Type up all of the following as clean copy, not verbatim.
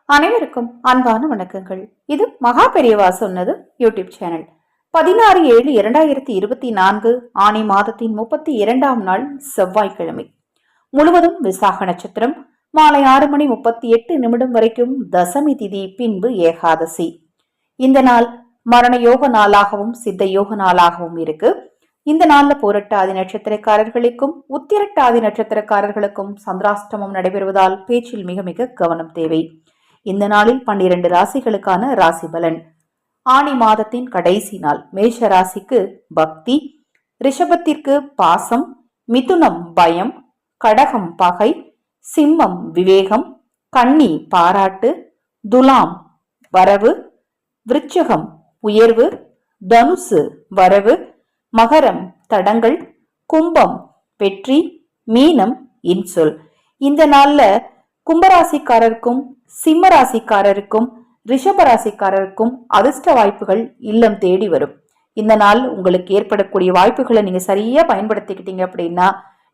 அனைவருக்கும் அன்பான வணக்கங்கள். இது மகா பெரியவா சொன்னது யூடியூப் சேனல். 16/7/2024 ஆனி மாதத்தின் 32ஆம் நாள் செவ்வாய்க்கிழமை. முழுவதும் விசாக நட்சத்திரம். மாலை 6:38 வரைக்கும் தசமி திதி, பின்பு ஏகாதசி. இந்த நாள் மரண யோக நாளாகவும் சித்த யோக நாளாகவும் இருக்கு. இந்த நாள்ல பூரட்டாதி நட்சத்திரக்காரர்களுக்கும் உத்திரட்டாதி நட்சத்திரக்காரர்களுக்கும் சந்திராஷ்டமம் நடைபெறுவதால் பேச்சில் மிக மிக கவனம் தேவை. இந்த நாளில் 12 ராசிகளுக்கான ராசி பலன். ஆனி மாதத்தின் கடைசி நாள். மேஷ ராசிக்கு பக்தி, ரிஷபத்திற்கு பாசம், மிதுனம் பயம், கடகம் பகை, சிம்மம் விவேகம், கன்னி பாராட்டு, துலாம் வரவு, விருச்சகம் உயர்வு, தனுசு வரவு, மகரம் தடங்கள், கும்பம் வெற்றி, மீனம் இன்சொல். இந்த நாள்ல கும்பராசிக்காரருக்கும் சிம்ம ராசிக்காரருக்கும் ரிஷபராசிக்காரருக்கும் அதிர்ஷ்ட வாய்ப்புகள் இல்லம் தேடி வரும். இந்த நாள் உங்களுக்கு ஏற்படக்கூடிய வாய்ப்புகளை நீங்க சரியா பயன்படுத்திக்கிட்டீங்க அப்படின்னா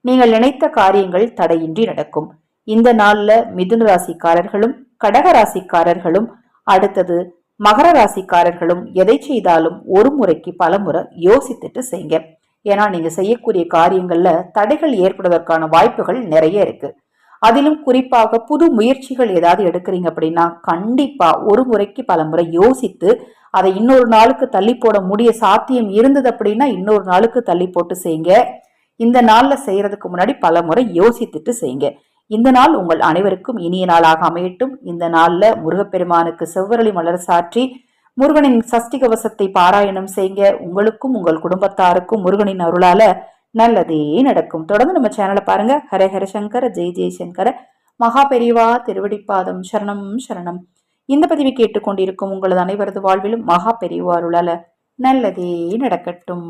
நீங்கள் நினைத்த காரியங்கள் தடையின்றி நடக்கும். இந்த நாள்ல மிதுன ராசிக்காரர்களும் கடக ராசிக்காரர்களும் அடுத்தது மகர ராசிக்காரர்களும் எதை செய்தாலும் ஒரு முறைக்கு பல முறை யோசித்துட்டு செய்யுங்க. ஏன்னா நீங்க செய்யக்கூடிய காரியங்கள்ல தடைகள் ஏற்படுவதற்கான வாய்ப்புகள் நிறைய இருக்கு. அதிலும் குறிப்பாக புது முயற்சிகள் ஏதாவது எடுக்கிறீங்க அப்படின்னா கண்டிப்பா ஒரு முறைக்கு பல முறை யோசித்து அதை இன்னொரு நாளுக்கு தள்ளி போட முடிய சாத்தியம் இருந்தது அப்படின்னா இன்னொரு நாளுக்கு தள்ளி போட்டு செய்யுங்க. இந்த நாள்ல செய்யறதுக்கு முன்னாடி பல முறை யோசித்துட்டு செய்யுங்க. இந்த நாள் உங்கள் அனைவருக்கும் இனிய நாளாக அமையட்டும். இந்த நாள்ல முருகப்பெருமானுக்கு செவ்வரளி மலர் சாற்றி முருகனின் சஷ்டி கவசத்தை பாராயணம் செய்யுங்க. உங்களுக்கும் உங்கள் குடும்பத்தாருக்கும் முருகனின் அருளால நல்லதே நடக்கும். தொடர்ந்து நம்ம சேனலை பாருங்க. ஹரே ஹர சங்கர, ஜெய் ஜெய் சங்கர, மகா பெரியவா திருவடிப்பாதம் சரணம் சரணம். இந்த பதிவை கேட்டுக்கொண்டிருக்கும் உங்களது அனைவரது வாழ்விலும் மகா பெரியவா அருளால நல்லதே நடக்கட்டும்.